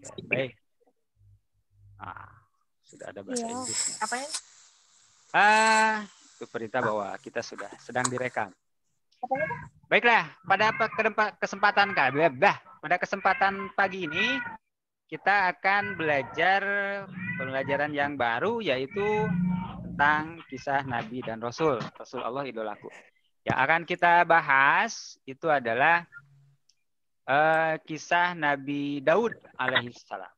Oke, baik. Nah, sudah ada bahasa Inggrisnya. Apanya? Itu perintah bahwa kita sudah sedang direkam. Baiklah, pada kesempatan pagi ini kita akan belajar pembelajaran yang baru, yaitu tentang kisah Nabi dan Rasul Allah idolaku. Yang akan kita bahas itu adalah kisah Nabi Daud alaihissalam.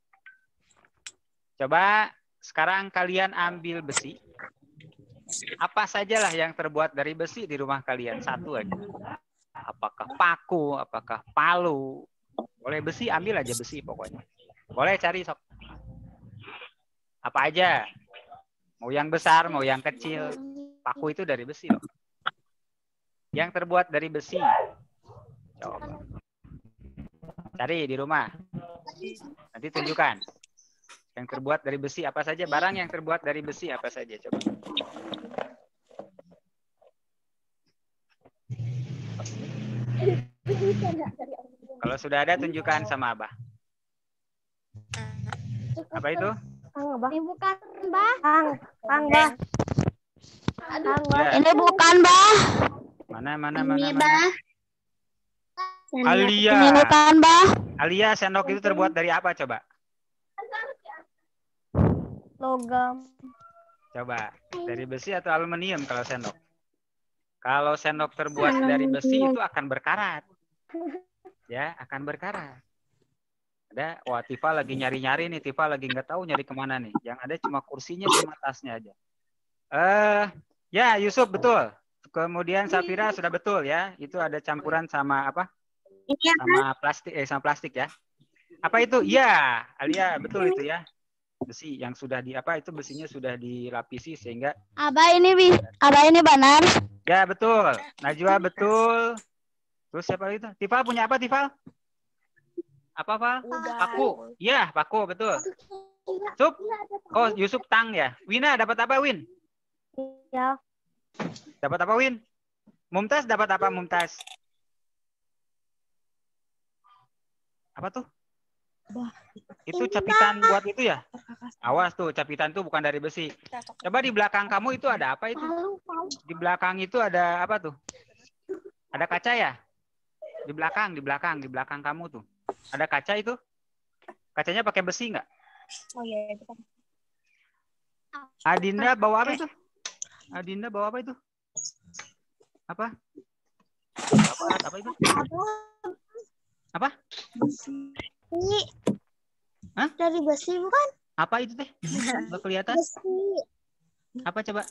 Coba sekarang kalian ambil besi. Apa sajalah yang terbuat dari besi di rumah kalian? Satu aja. Apakah paku, apakah palu? Boleh besi, ambil aja besi pokoknya. Boleh cari sok. Apa aja? Mau yang besar, mau yang kecil. Paku itu dari besi loh. Yang terbuat dari besi. Coba. Cari di rumah. Nanti tunjukkan. Yang terbuat dari besi apa saja? Barang yang terbuat dari besi apa saja? Coba. Kalau sudah ada, tunjukkan sama Abah. Apa itu? Ini bukan, Bah. Kang, Bah. Ya. Ini bukan, Bah. Mana. Bah. Alia. Ini bukan, Bah. Alia, sendok itu terbuat dari apa coba? Logam. Coba, dari besi atau aluminium kalau sendok? Kalau sendok terbuat dari besi itu akan berkarat. Ya, akan berkarat. Ada, wah Tifa lagi nyari-nyari nih, Tifa lagi nggak tahu nyari kemana nih. Yang ada cuma kursinya sama tasnya aja. Ya Yusuf betul. Kemudian Safira sudah betul ya. Itu ada campuran sama apa? Sama plastik ya. Apa itu? Iya, Alia betul itu ya. Besi yang sudah itu besinya sudah dilapisi sehingga Abah ini benar. ya betul. Najwa betul. Terus siapa itu? Tifal punya apa Tifal? Apa Val? Paku. Iya, paku betul. Sup. Oh, Yusuf tang ya. Wina dapat apa Win? Ya. Dapat apa Win? Mumtaz dapat apa Mumtaz? Apa tuh? Itu capitan buat itu ya? Awas tuh, capitan tuh bukan dari besi. Coba di belakang kamu itu ada apa itu? Di belakang itu ada apa tuh? Ada kaca ya? Di belakang kamu tuh. Ada kaca itu? Kacanya pakai besi nggak? Oh iya, itu. Adinda bawa apa itu? Adinda bawa apa itu? Apa itu? Apa? Besi. Hah? Dari besi bukan? Apa itu teh? Nggak kelihatan? Besi. Apa coba?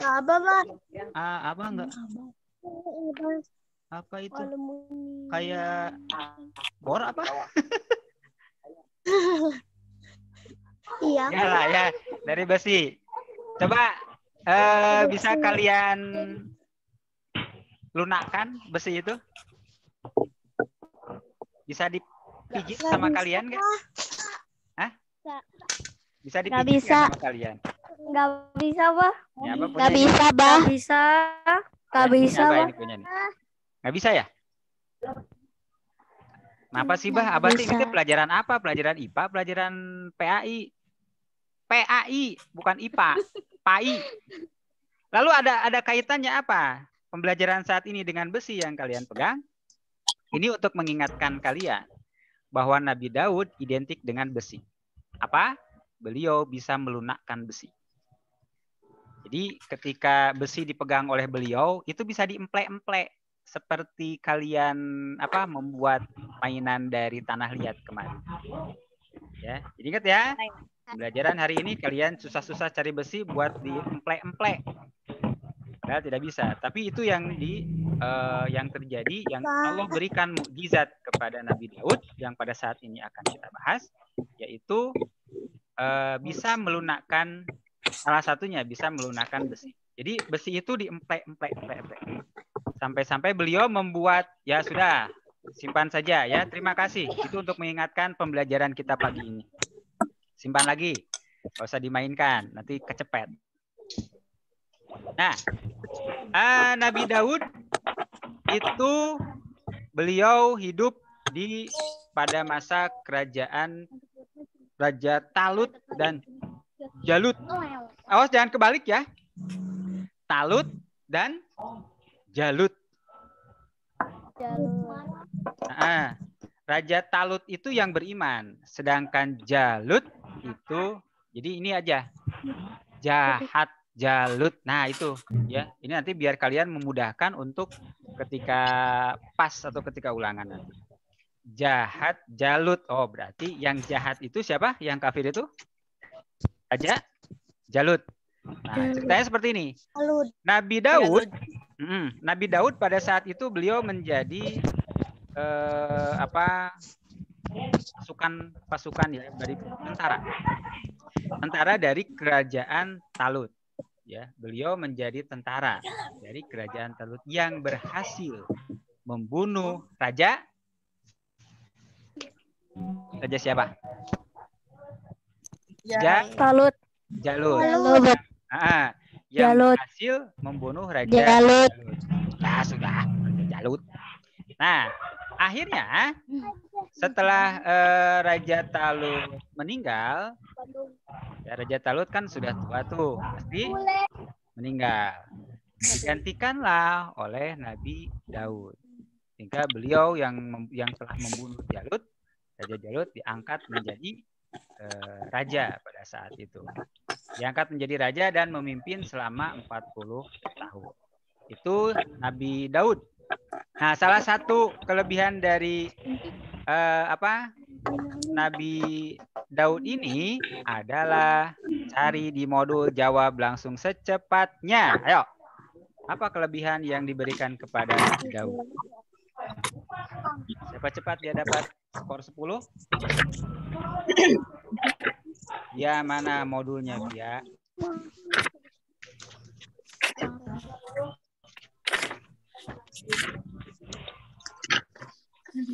Apa, Bang? Apa enggak? Apa itu? Kayak bor apa? Iya. Ya lah ya, dari besi. Coba bisa kalian lunakkan besi itu? Bisa dipijit sama kalian nggak? Hah? Bisa dipijit nggak sama kalian? Nggak bisa, Bah. Ya, Nggak bisa, Bah. Nggak bisa, Bah. Nggak bisa ya? Kenapa sih, Bah? Abah sih ini pelajaran apa? Pelajaran IPA, pelajaran PAI? PAI, bukan IPA. PAI. Lalu ada kaitannya apa? Pembelajaran saat ini dengan besi yang kalian pegang? Ini untuk mengingatkan kalian bahwa Nabi Daud identik dengan besi. Apa? Beliau bisa melunakkan besi. Jadi ketika besi dipegang oleh beliau, itu bisa diemplek-emplek. Seperti kalian membuat mainan dari tanah liat kemarin. Ya, jadi ingat ya, pembelajaran hari ini kalian susah-susah cari besi buat diemplek-emplek. Padahal tidak bisa. Tapi itu yang terjadi, yang Allah berikan mukjizat kepada Nabi Daud yang pada saat ini akan kita bahas, yaitu bisa melunakkan, salah satunya bisa melunakkan besi. Jadi besi itu diemplek-emplek. Sampai-sampai beliau membuat, ya sudah, simpan saja ya. Terima kasih. Itu untuk mengingatkan pembelajaran kita pagi ini. Simpan lagi. Nggak usah dimainkan, nanti kecepet. Nah, Nabi Daud itu beliau hidup di pada masa kerajaan Raja Talut dan Jalut. Awas jangan kebalik ya. Talut dan Jalut. Nah, Raja Talut itu yang beriman, sedangkan Jalut itu, jadi ini aja, jahat Jalut. Nah itu ya, ini nanti biar kalian memudahkan untuk ketika pas atau ketika ulangan nanti. Jahat Jalut. Oh berarti yang jahat itu siapa? Yang kafir itu? Raja Jalut. Nah ceritanya seperti ini. Nabi Daud, Nabi Daud pada saat itu beliau menjadi pasukan ya dari tentara dari kerajaan Talut. Ya, beliau menjadi tentara dari kerajaan Talut yang berhasil membunuh raja siapa? Talut. Jalut. Yang Jalut. berhasil membunuh raja Jalut. Nah, sudah Jalut. Nah, akhirnya setelah Raja Talut meninggal, ya, Raja Talut kan sudah tua tuh, pasti meninggal. Digantikanlah oleh Nabi Daud. Sehingga beliau yang telah membunuh Jalut, Raja Jalut diangkat menjadi raja pada saat itu. Diangkat menjadi raja dan memimpin selama 40 tahun. Itu Nabi Daud. Nah, salah satu kelebihan dari Nabi Daud ini adalah cari di modul jawab langsung secepatnya. Ayo. Apa kelebihan yang diberikan kepada Nabi Daud? Siapa cepat dia dapat skor 10? Ya, mana modulnya, Via?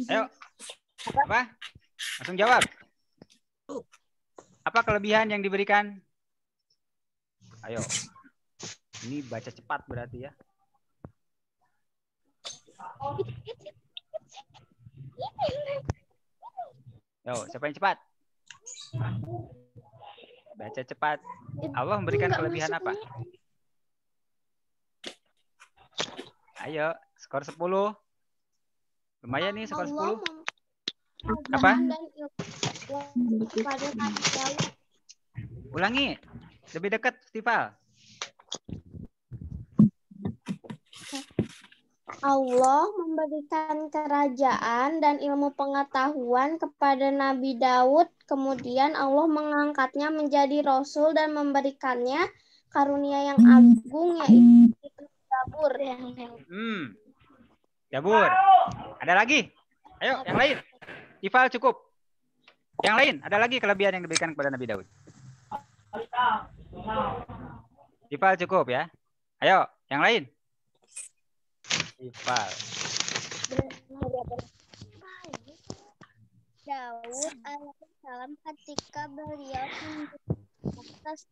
Ayo. Apa? Langsung jawab. Apa kelebihan yang diberikan? Ayo. Ini baca cepat berarti ya. Yo, siapa yang cepat? Baca cepat. Allah memberikan kelebihan apa? Ayo, skor 10. Lumayan nih skor 10. Apa? Ulangi. Lebih dekat, Stifal. Allah memberikan kerajaan dan ilmu pengetahuan kepada Nabi Daud. Kemudian Allah mengangkatnya menjadi rasul dan memberikannya karunia yang agung, yaitu Zabur. Zabur. Ada lagi? Ayo, yang lain. Ifal cukup. Yang lain, ada lagi kelebihan yang diberikan kepada Nabi Daud. Ifal cukup ya. Ayo, yang lain. Ifal. Daud alaihissalam ketika beliau atas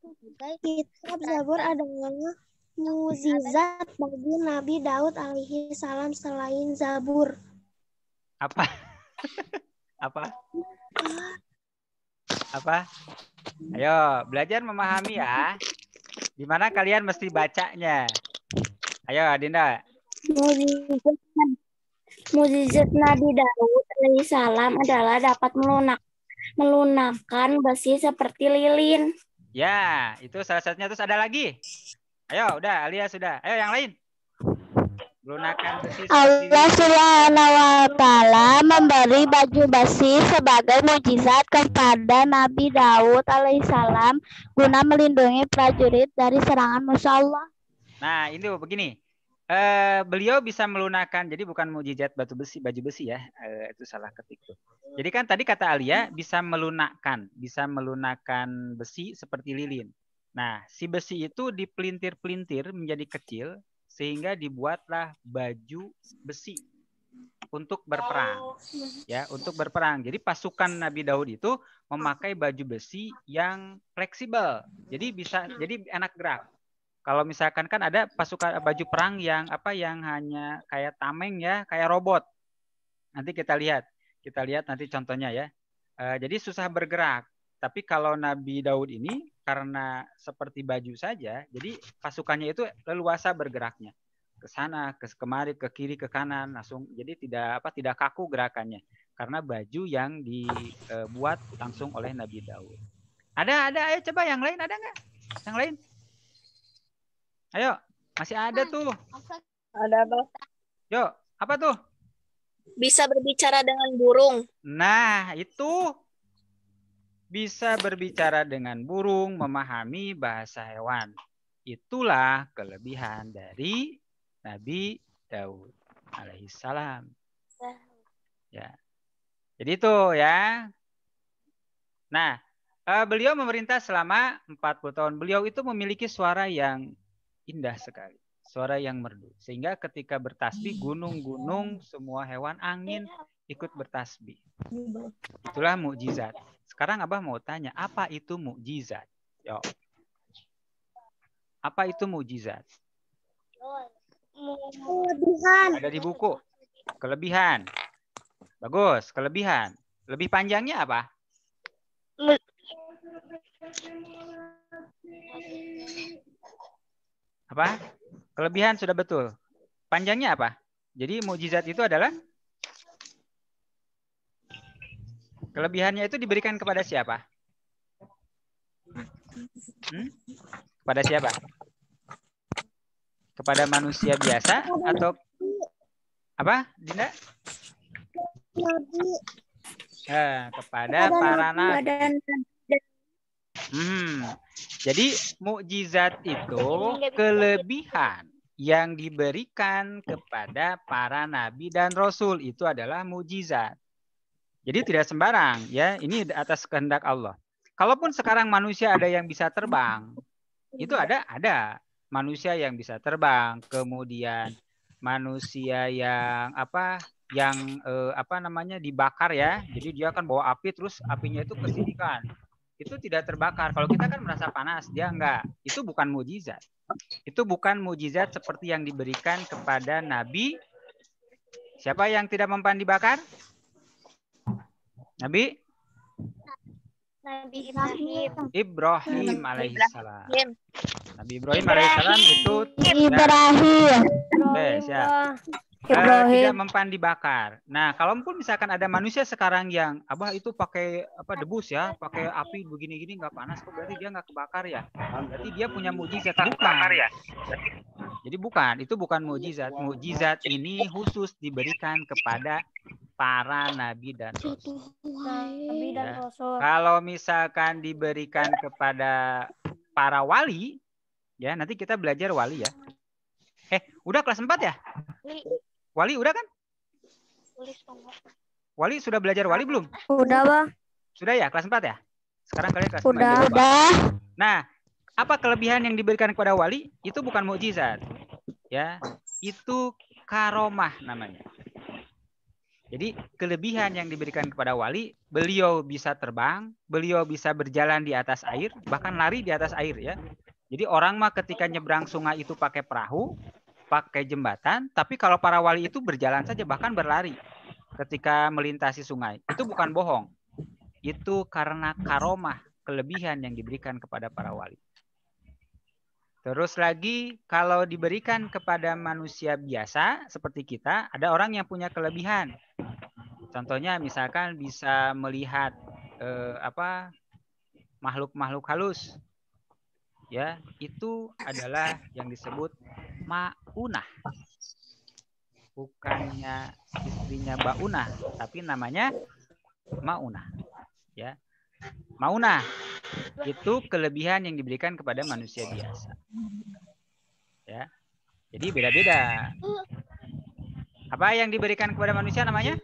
kitab Zabur adalah mukjizat bagi Nabi Daud alaihissalam selain Zabur. Apa? Apa? Ayo, belajar memahami ya. Di mana kalian mesti bacanya. Ayo, Dinda. Mukjizat Nabi Daud alaihissalam adalah dapat melunakkan besi seperti lilin. Ya, itu salah satunya. Terus ada lagi. Ayo, udah, Alia sudah. Ayo yang lain. Melunakkan besi seperti Allah Subhanahu wa Ta'ala memberi baju besi sebagai mukjizat kepada Nabi Daud alaihissalam guna melindungi prajurit dari serangan musuh Allah. Nah, ini begini. Beliau bisa melunakkan, jadi bukan mukjizat baju besi ya, itu salah ketik tuh. Jadi kan tadi kata Alia bisa melunakkan besi seperti lilin. Nah, si besi itu dipelintir-pelintir menjadi kecil sehingga dibuatlah baju besi untuk berperang, ya, untuk berperang. Jadi pasukan Nabi Daud itu memakai baju besi yang fleksibel, jadi enak gerak. Kalau misalkan kan ada pasukan baju perang yang hanya kayak tameng ya, kayak robot. Nanti kita lihat. Kita lihat nanti contohnya ya. Jadi susah bergerak. Tapi kalau Nabi Daud ini karena seperti baju saja, jadi pasukannya itu leluasa bergeraknya ke sana, ke kemari, ke kiri, ke kanan, langsung. Jadi tidak kaku gerakannya karena baju yang dibuat langsung oleh Nabi Daud. Ada, ayo coba yang lain ada nggak? Yang lain? Ayo, masih ada tuh. Ada apa? Yo, apa tuh? Bisa berbicara dengan burung. Nah, itu bisa berbicara dengan burung, memahami bahasa hewan. Itulah kelebihan dari Nabi Daud alaihissalam. Ya. Jadi itu ya. Nah, beliau memerintah selama 40 tahun. Beliau itu memiliki suara yang indah sekali. Suara yang merdu. Sehingga ketika bertasbih, gunung-gunung, semua hewan, angin ikut bertasbih. Itulah mukjizat. Sekarang Abah mau tanya, apa itu mukjizat? Yo. Apa itu mukjizat? Kelebihan. Ada di buku. Kelebihan. Bagus, kelebihan. Lebih panjangnya apa? Apa? Kelebihan sudah betul. Panjangnya apa? Jadi mukjizat itu adalah kelebihannya itu diberikan kepada siapa? Kepada siapa? Kepada manusia biasa atau apa, Dinda? Kepada para nabi. Jadi mukjizat itu kelebihan yang diberikan kepada para nabi dan rasul, itu adalah mukjizat. Jadi tidak sembarang ya, ini atas kehendak Allah. Kalaupun sekarang manusia ada yang bisa terbang, itu ada manusia yang bisa terbang, kemudian manusia yang dibakar ya. Jadi dia kan bawa api, terus apinya itu kesini kan. Itu tidak terbakar. Kalau kita kan merasa panas, dia enggak. Itu bukan mukjizat. Itu bukan mukjizat seperti yang diberikan kepada Nabi. Siapa yang tidak mempan dibakar? Nabi Ibrahim alaihissalam. Nabi Ibrahim alaihissalam itu tidak mempan dibakar. Nah, kalaupun misalkan ada manusia sekarang yang Abah itu pakai debus ya, pakai api begini-gini nggak panas, kok berarti dia nggak kebakar ya? Berarti dia punya mukjizat, bukan? Jadi bukan, itu bukan mukjizat. Mukjizat ini khusus diberikan kepada para nabi dan rasul. Kalau misalkan diberikan kepada para wali, ya nanti kita belajar wali ya. Udah kelas 4 ya? Wali udah kan? Wali sudah belajar wali belum? Udah, Bang. Sudah ya, kelas 4 ya? Sekarang kalian kelas 5. Udah. Nah, apa kelebihan yang diberikan kepada wali? Itu bukan mukjizat. Ya, itu karomah namanya. Jadi kelebihan yang diberikan kepada wali, beliau bisa terbang, beliau bisa berjalan di atas air, bahkan lari di atas air ya. Jadi orang mah ketika nyebrang sungai itu pakai perahu, pakai jembatan, tapi kalau para wali itu berjalan saja, bahkan berlari ketika melintasi sungai. Itu bukan bohong. Itu karena karomah, kelebihan yang diberikan kepada para wali. Terus lagi, kalau diberikan kepada manusia biasa seperti kita, ada orang yang punya kelebihan. Contohnya misalkan bisa melihat makhluk-makhluk halus. Ya, itu adalah yang disebut maunah. Bukannya istrinya Baunah, tapi namanya maunah. Ya. Maunah itu kelebihan yang diberikan kepada manusia biasa. Ya. Jadi beda-beda. Apa yang diberikan kepada manusia namanya?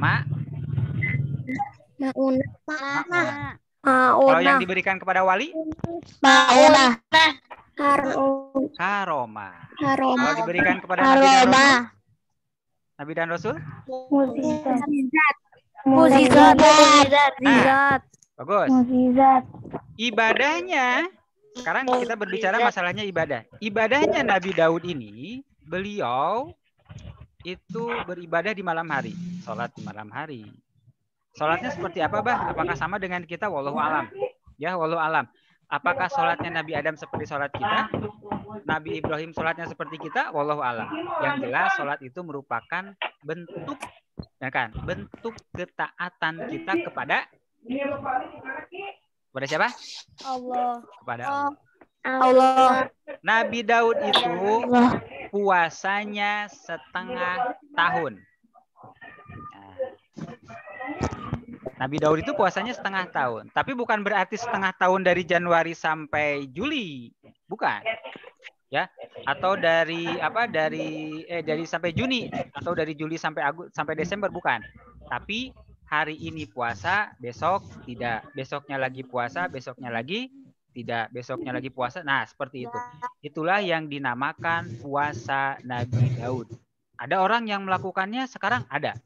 Maunah. Kalau yang diberikan kepada wali? Maunah. Karomah. Kalau diberikan kepada Nabi dan Rasul? Mukjizat. Bagus. Ibadahnya, sekarang kita berbicara masalahnya ibadah. Ibadahnya Nabi Daud ini, beliau itu beribadah di malam hari, sholat di malam hari. Sholatnya seperti apa, Bah? Apakah sama dengan kita? Wallahu alam. Ya, wallahu alam. Apakah sholatnya Nabi Adam seperti sholat kita? Nabi Ibrahim sholatnya seperti kita? Wallahu alam. Yang jelas sholat itu merupakan bentuk, ya kan? Bentuk ketaatan kita kepada siapa? Allah. Kepada Allah. Allah. Nabi Daud itu puasanya setengah tahun. Nabi Daud itu puasanya setengah tahun, tapi bukan berarti setengah tahun dari Januari sampai Juli, bukan, ya? Atau dari sampai Juni, atau dari Juli sampai Desember, bukan. Tapi hari ini puasa, besok tidak, besoknya lagi puasa, besoknya lagi tidak, besoknya lagi puasa. Nah, seperti itu. Itulah yang dinamakan puasa Nabi Daud. Ada orang yang melakukannya sekarang, ada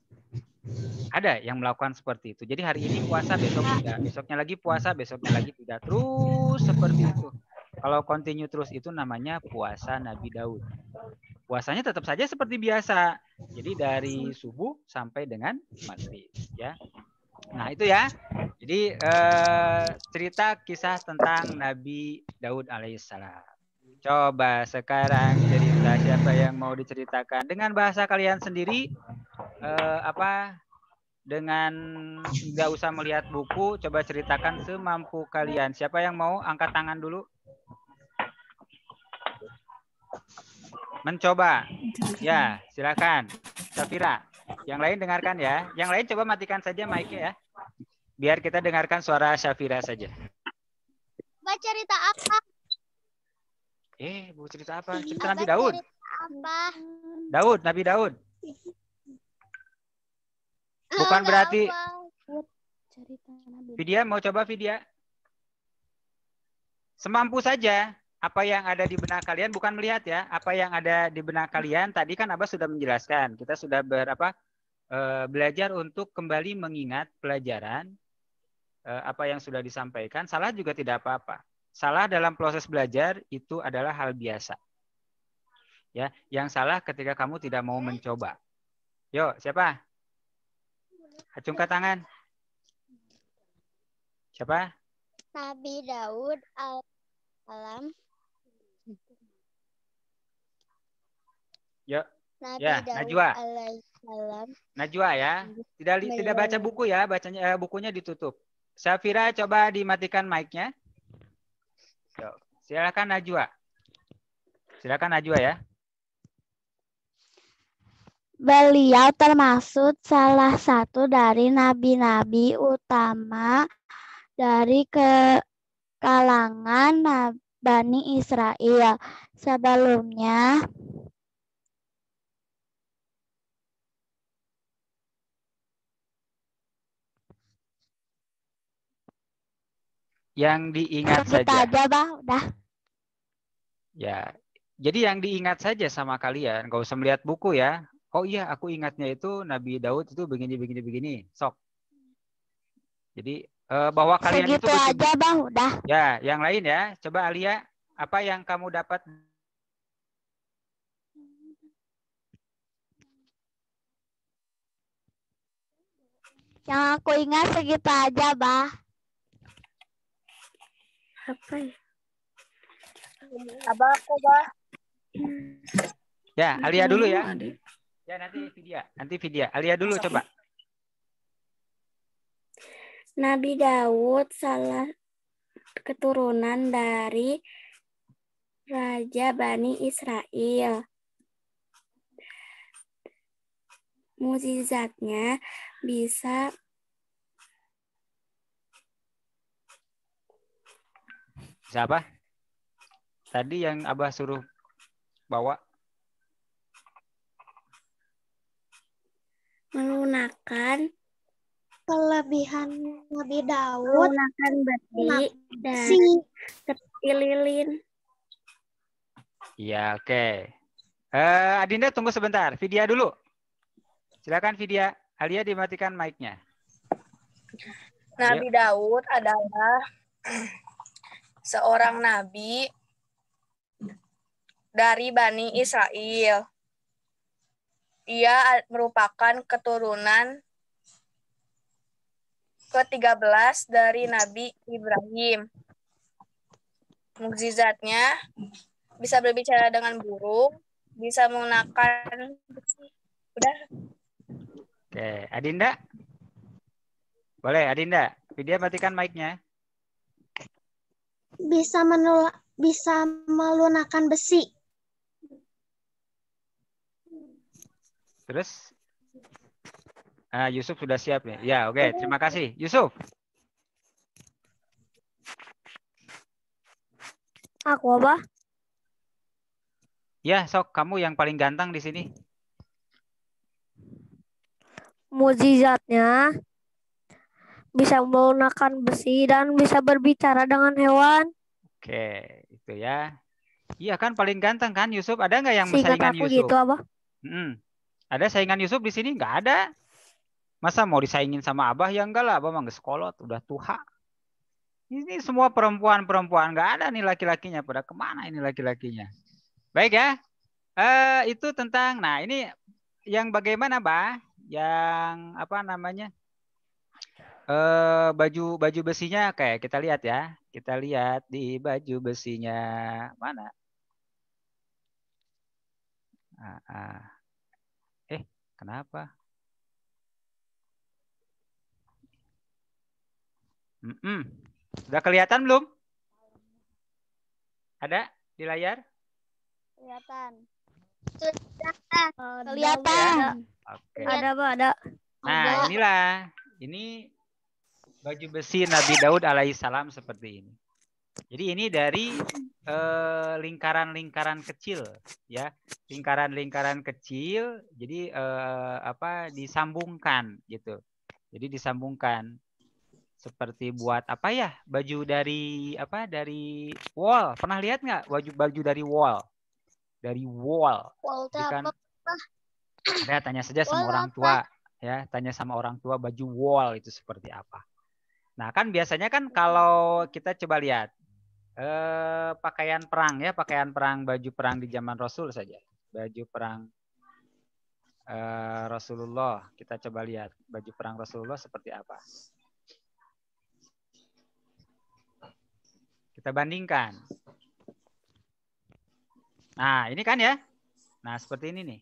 yang melakukan seperti itu. Jadi hari ini puasa, besok tidak, besoknya lagi puasa, besoknya lagi tidak, terus seperti itu. Kalau continue terus itu namanya puasa Nabi Daud. Puasanya tetap saja seperti biasa. Jadi dari subuh sampai dengan maghrib, ya. Nah, itu ya. Jadi cerita kisah tentang Nabi Daud alaihissalam. Coba sekarang cerita, siapa yang mau diceritakan dengan bahasa kalian sendiri, dengan nggak usah melihat buku, coba ceritakan semampu kalian. Siapa yang mau angkat tangan dulu? Mencoba. Ya, silakan. Safira. Yang lain dengarkan ya. Yang lain coba matikan saja mic-nya ya. Biar kita dengarkan suara Safira saja. Mbak cerita apa? Bu cerita apa? Cerita Nabi Daud. Apa? Nabi Daud. Bukan berarti Vidya, mau coba Vidya? Semampu saja. Apa yang ada di benak kalian, bukan melihat ya. Apa yang ada di benak kalian, tadi kan Abah sudah menjelaskan. Kita sudah belajar untuk kembali mengingat pelajaran apa yang sudah disampaikan. Salah juga tidak apa-apa. Salah dalam proses belajar itu adalah hal biasa. Ya, yang salah ketika kamu tidak mau mencoba. Yuk, siapa? Acungkan tangan. Siapa? Nabi Daud alaihissalam. Yuk. Nabi Ya, Daud Najwa. alaihissalam. Najwa ya. Tidak baca buku ya, bacanya bukunya ditutup. Safira, coba dimatikan mic-nya. Yuk, silakan Najwa. Silakan Najwa ya. Beliau termasuk salah satu dari nabi-nabi utama dari kalangan Bani Israel. Sebelumnya, yang diingat kita saja. aja, Bah, udah. Ya, jadi yang diingat saja sama kalian, nggak usah melihat buku ya. Oh iya, aku ingatnya itu Nabi Daud itu begini. Sok. Jadi bahwa kalian Segitu itu aja, Bah, udah. Ya, yang lain ya. Coba Alia, apa yang kamu dapat? Yang aku ingat segitu aja, Bah. Apa ya? Abah aku, Bah. Ya, Alia dulu ya. Ya, nanti Vidya. Alia dulu coba. Nabi Daud salah keturunan dari Raja Bani Israel. Mukjizatnya bisa Siapa? Tadi yang Abah suruh bawa. melunakkan Kelebihan Nabi Daud melunakkan beti dan lilin. Iya, oke. Adinda tunggu sebentar. Vidya dulu. Silakan Vidya. Alia dimatikan mic-nya. Nabi Daud adalah seorang nabi dari Bani Israel Ia merupakan keturunan ke-13 dari Nabi Ibrahim. Mukjizatnya bisa berbicara dengan burung, bisa menggunakan besi. Udah. Oke, Adinda? Boleh, Adinda. Vidya matikan mic-nya. Bisa melunakkan besi. Terus? Yusuf sudah siap nih. Ya, oke. Terima kasih. Yusuf. Aku apa? Ya, sok. Kamu yang paling ganteng di sini. Mukjizatnya bisa menggunakan besi dan bisa berbicara dengan hewan. Oke, itu ya. Iya kan paling ganteng kan Yusuf. Ada nggak yang Seingat saingan aku Yusuf? gitu apa? Ada saingan Yusuf di sini? Nggak ada. Masa mau disaingin sama Abah? Ya enggak lah. Abah mah sekolot. Udah tua. Ini semua perempuan-perempuan. Nggak ada nih laki-lakinya. Pada kemana ini laki-lakinya? Baik ya. Itu tentang. Nah ini yang bagaimana, Bah? Yang apa namanya? Baju besinya kayak kita lihat ya. Kita lihat di baju besinya mana? Kenapa? Sudah kelihatan belum? Ada di layar? Kelihatan. Kelihatan. Oke. Ada apa? Ada. Nah, inilah. Ini baju besi Nabi Daud alaihissalam seperti ini. Jadi ini dari lingkaran-lingkaran kecil, ya, lingkaran-lingkaran kecil. Jadi disambungkan, gitu. Jadi disambungkan seperti buat apa ya? Baju dari apa? Dari wall. Pernah lihat nggak baju dari wall? Dari wall. Kan? Ada tanya saja sama orang tua, ya. Tanya sama orang tua baju wall itu seperti apa. Nah kan biasanya kan kalau kita coba lihat. Pakaian perang ya, pakaian perang, baju perang di zaman Rasul saja, baju perang Rasulullah. Kita coba lihat baju perang Rasulullah seperti apa. Kita bandingkan. Nah ini kan ya, nah seperti ini nih.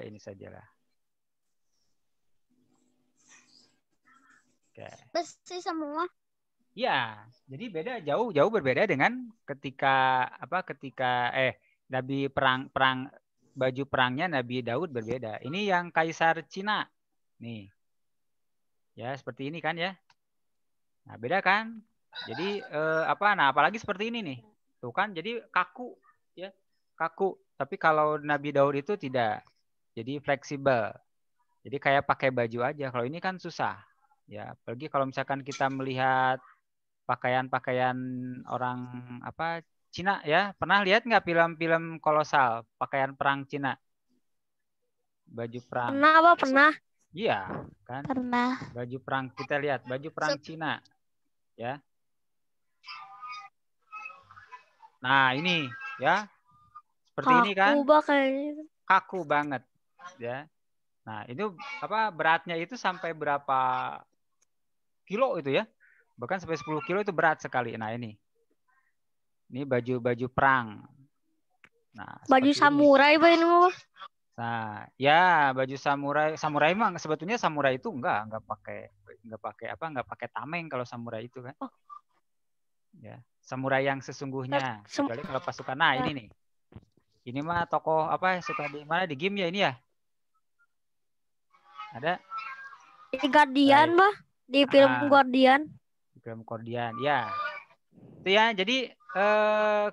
Ini sajalah. Oke. Besi semua. Ya, jadi beda jauh berbeda dengan ketika Nabi perang baju perangnya Nabi Daud berbeda. Ini yang Kaisar Cina. Nih. Ya, seperti ini kan ya. Nah, beda kan? Jadi apalagi seperti ini nih. Tuh kan jadi kaku ya. Kaku. Tapi kalau Nabi Daud itu tidak. Jadi fleksibel. Jadi kayak pakai baju aja. Kalau ini kan susah. Ya, apalagi kalau misalkan kita melihat pakaian-pakaian orang Cina ya. Pernah lihat nggak film-film kolosal pakaian perang Cina? Baju perang. Pernah apa? Pernah. Iya, kan? Pernah. Baju perang, kita lihat baju perang Cina. Ya. Nah, ini ya. Seperti ini kan? Kaku banget, ya. Nah, itu beratnya itu sampai berapa kilo itu ya? Bahkan sampai 10 kilo itu berat sekali. Nah ini baju perang. Nah, baju samurai ini mah. Nah, ya baju samurai emang sebetulnya samurai itu enggak pakai tameng kalau samurai itu kan. Oh. Ya, samurai yang sesungguhnya. Kecuali kalau pasukan. Nah ini nih. Ini mah tokoh suka di mana di game ya ini ya? Ada? Di Guardian mah, di film Guardian. Film Guardian, ya. Itu ya. Jadi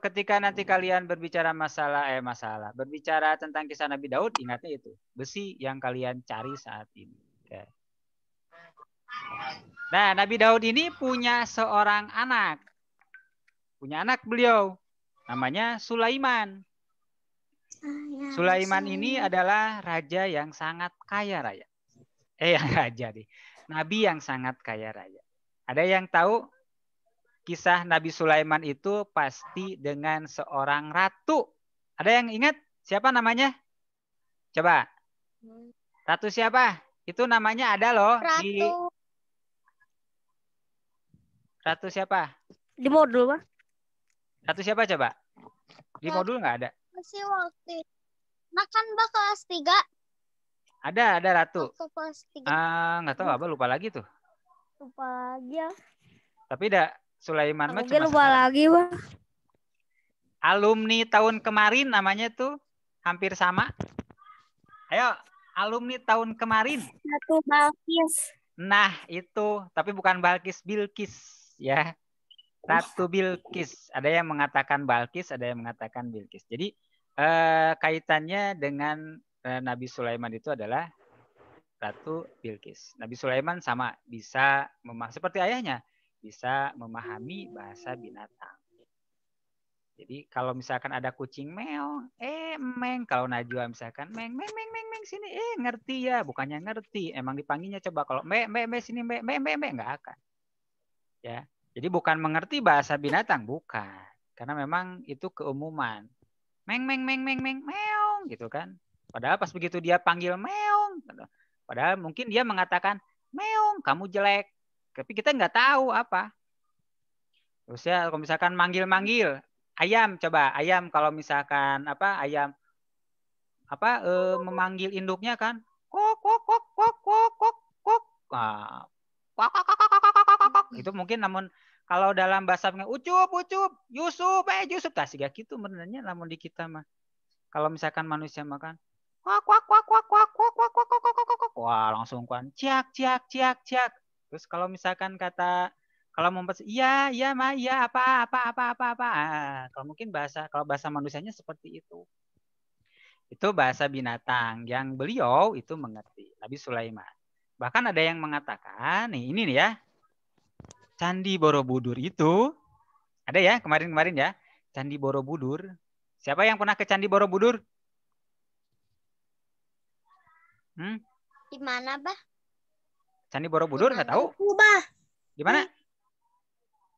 ketika nanti kalian berbicara berbicara tentang kisah Nabi Daud, ingatnya itu besi yang kalian cari saat ini. Okay. Nah, Nabi Daud ini punya seorang anak, beliau, namanya Sulaiman. Sulaiman ini adalah raja yang sangat kaya raya. Nabi yang sangat kaya raya. Ada yang tahu kisah Nabi Sulaiman itu pasti dengan seorang ratu. Ada yang ingat siapa namanya? Coba. Ratu siapa? Itu namanya ada loh. Ratu siapa? Di modul, Pak. Ratu siapa coba? Di modul nggak ada? Masih waktu makan Mbak kelas 3. Ada Ratu. Waktu kelas 3. Nggak tahu apa, lupa lagi tuh. Lupa lagi ya. Tapi Sulaiman mah Aku cuma lupa sekarang. lagi, Pak. Alumni tahun kemarin namanya tuh hampir sama. Ayo, alumni tahun kemarin. Ratu Balkis. Nah, itu. Tapi bukan Balkis, Bilkis. Ya. Ratu Bilkis. Ada yang mengatakan Balkis, ada yang mengatakan Bilkis. Jadi, kaitannya dengan Nabi Sulaiman itu adalah Ratu Bilkis. Nabi Sulaiman sama. Bisa, seperti ayahnya. Bisa memahami bahasa binatang. Jadi kalau misalkan ada kucing meong, meng. Kalau Najwa misalkan meng sini, ngerti ya, bukannya ngerti, emang dipanggilnya coba kalau me sini me nggak akan. Ya, jadi bukan mengerti bahasa binatang, bukan, karena memang itu keumuman. Meng meong gitu kan. Padahal pas begitu dia panggil meong, padahal mungkin dia mengatakan meong, kamu jelek, tapi kita nggak tahu apa. Terus ya kalau misalkan manggil ayam, coba ayam kalau misalkan ayam memanggil induknya kan kok itu mungkin, namun kalau dalam bahasa ucup Yusuf kasih gak gitu sebenarnya, namun di kita mah kalau misalkan manusia makan wah langsung kan ciak. Terus kalau misalkan kata kalau mau iya mah iya apa. Kalau mungkin kalau bahasa manusianya seperti itu. Itu bahasa binatang yang beliau itu mengerti, Nabi Sulaiman. Bahkan ada yang mengatakan, ini nih ya. Candi Borobudur itu ada ya kemarin ya, Candi Borobudur. Siapa yang pernah ke Candi Borobudur? Di mana, Bah? Candi Borobudur nggak tahu? Bah. Di mana?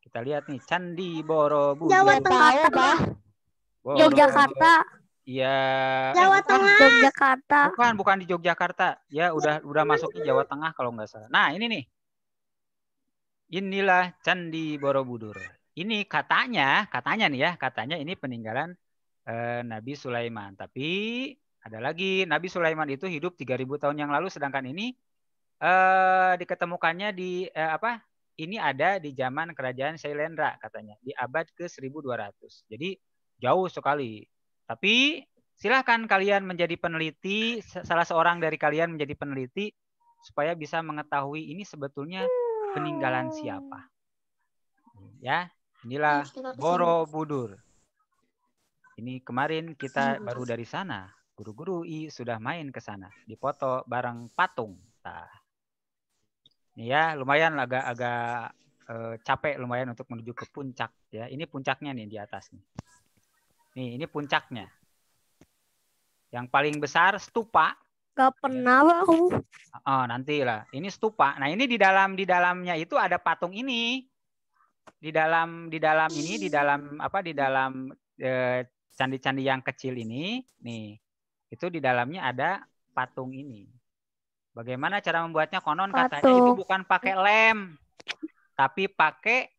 Kita lihat nih, Candi Borobudur. Jawa Tengah, Bah. Yogyakarta. Iya. Jawa Tengah. Yogyakarta. Bukan di Yogyakarta. Ya udah masuknya Jawa Tengah kalau nggak salah. Nah ini nih. Inilah Candi Borobudur. Ini katanya nih ya, katanya ini peninggalan Nabi Sulaiman. Tapi ada lagi, Nabi Sulaiman itu hidup 3000 tahun yang lalu, sedangkan ini diketemukannya di ini ada di zaman kerajaan Shailendra katanya, di abad ke-1200. Jadi jauh sekali. Tapi silahkan kalian menjadi peneliti, salah seorang dari kalian menjadi peneliti supaya bisa mengetahui ini sebetulnya peninggalan siapa. Ya, inilah Borobudur. Ini kemarin kita baru dari sana. Guru-guru sudah main ke sana, dipoto bareng patung. Nah, ini ya lumayan agak capek lumayan untuk menuju ke puncak ya. Ini puncaknya nih di atas nih. Nih, ini puncaknya. Yang paling besar stupa. Gak pernah, Pak, aku. Oh, nantilah. Ini stupa. Nah, ini di dalamnya itu ada patung ini. Di dalam candi-candi yang kecil ini, nih. Itu di dalamnya ada patung ini. Bagaimana cara membuatnya? Konon katanya itu bukan pakai lem, tapi pakai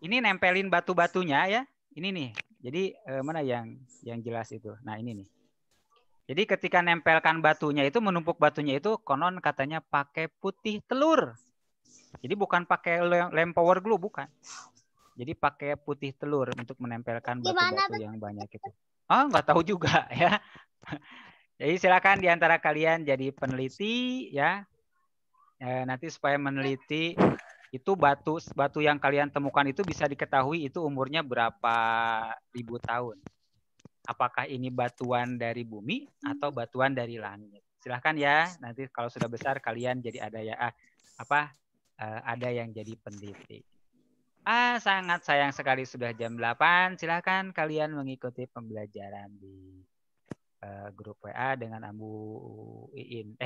ini nempelin batu-batunya ya. Ini nih. Jadi mana yang jelas itu? Nah, ini nih. Jadi ketika nempelkan batunya itu, menumpuk batunya itu konon katanya pakai putih telur. Jadi bukan pakai lem power glue, bukan. Jadi pakai putih telur untuk menempelkan batu-batu yang banyak itu. Oh, nggak tahu juga ya. Jadi silakan di antara kalian jadi peneliti ya. Nanti supaya meneliti itu batu yang kalian temukan itu bisa diketahui itu umurnya berapa ribu tahun. Apakah ini batuan dari bumi atau batuan dari langit? Silahkan ya. Nanti kalau sudah besar kalian jadi ada ya ada yang jadi peneliti. Sangat sayang sekali sudah jam 8. Silahkan kalian mengikuti pembelajaran di grup WA dengan Ambu Win.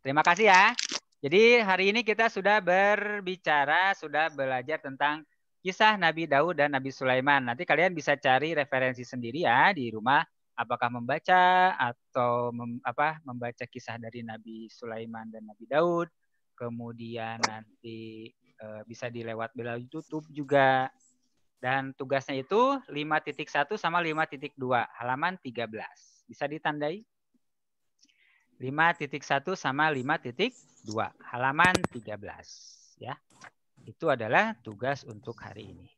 Terima kasih ya. Jadi hari ini kita sudah belajar tentang kisah Nabi Daud dan Nabi Sulaiman. Nanti kalian bisa cari referensi sendiri ya di rumah Apakah membaca atau membaca kisah dari Nabi Sulaiman dan Nabi Daud. Kemudian nanti bisa dilewat bela YouTube juga. Dan tugasnya itu 5.1 sama 5.2, halaman 13. Bisa ditandai? 5.1 sama 5.2, halaman 13. Ya. Itu adalah tugas untuk hari ini.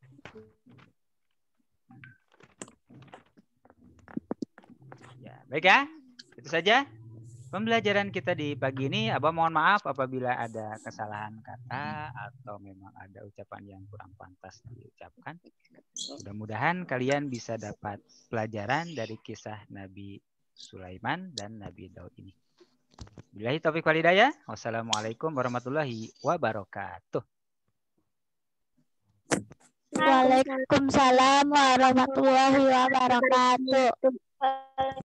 Ya, baik ya. Itu saja pembelajaran kita di pagi ini. Abah mohon maaf apabila ada kesalahan kata atau memang ada ucapan yang kurang pantas diucapkan. Mudah-mudahan kalian bisa dapat pelajaran dari kisah Nabi Sulaiman dan Nabi Daud ini. Billahi taufiq wal hidayah. Wassalamualaikum warahmatullahi wabarakatuh. Waalaikumsalam warahmatullahi wabarakatuh.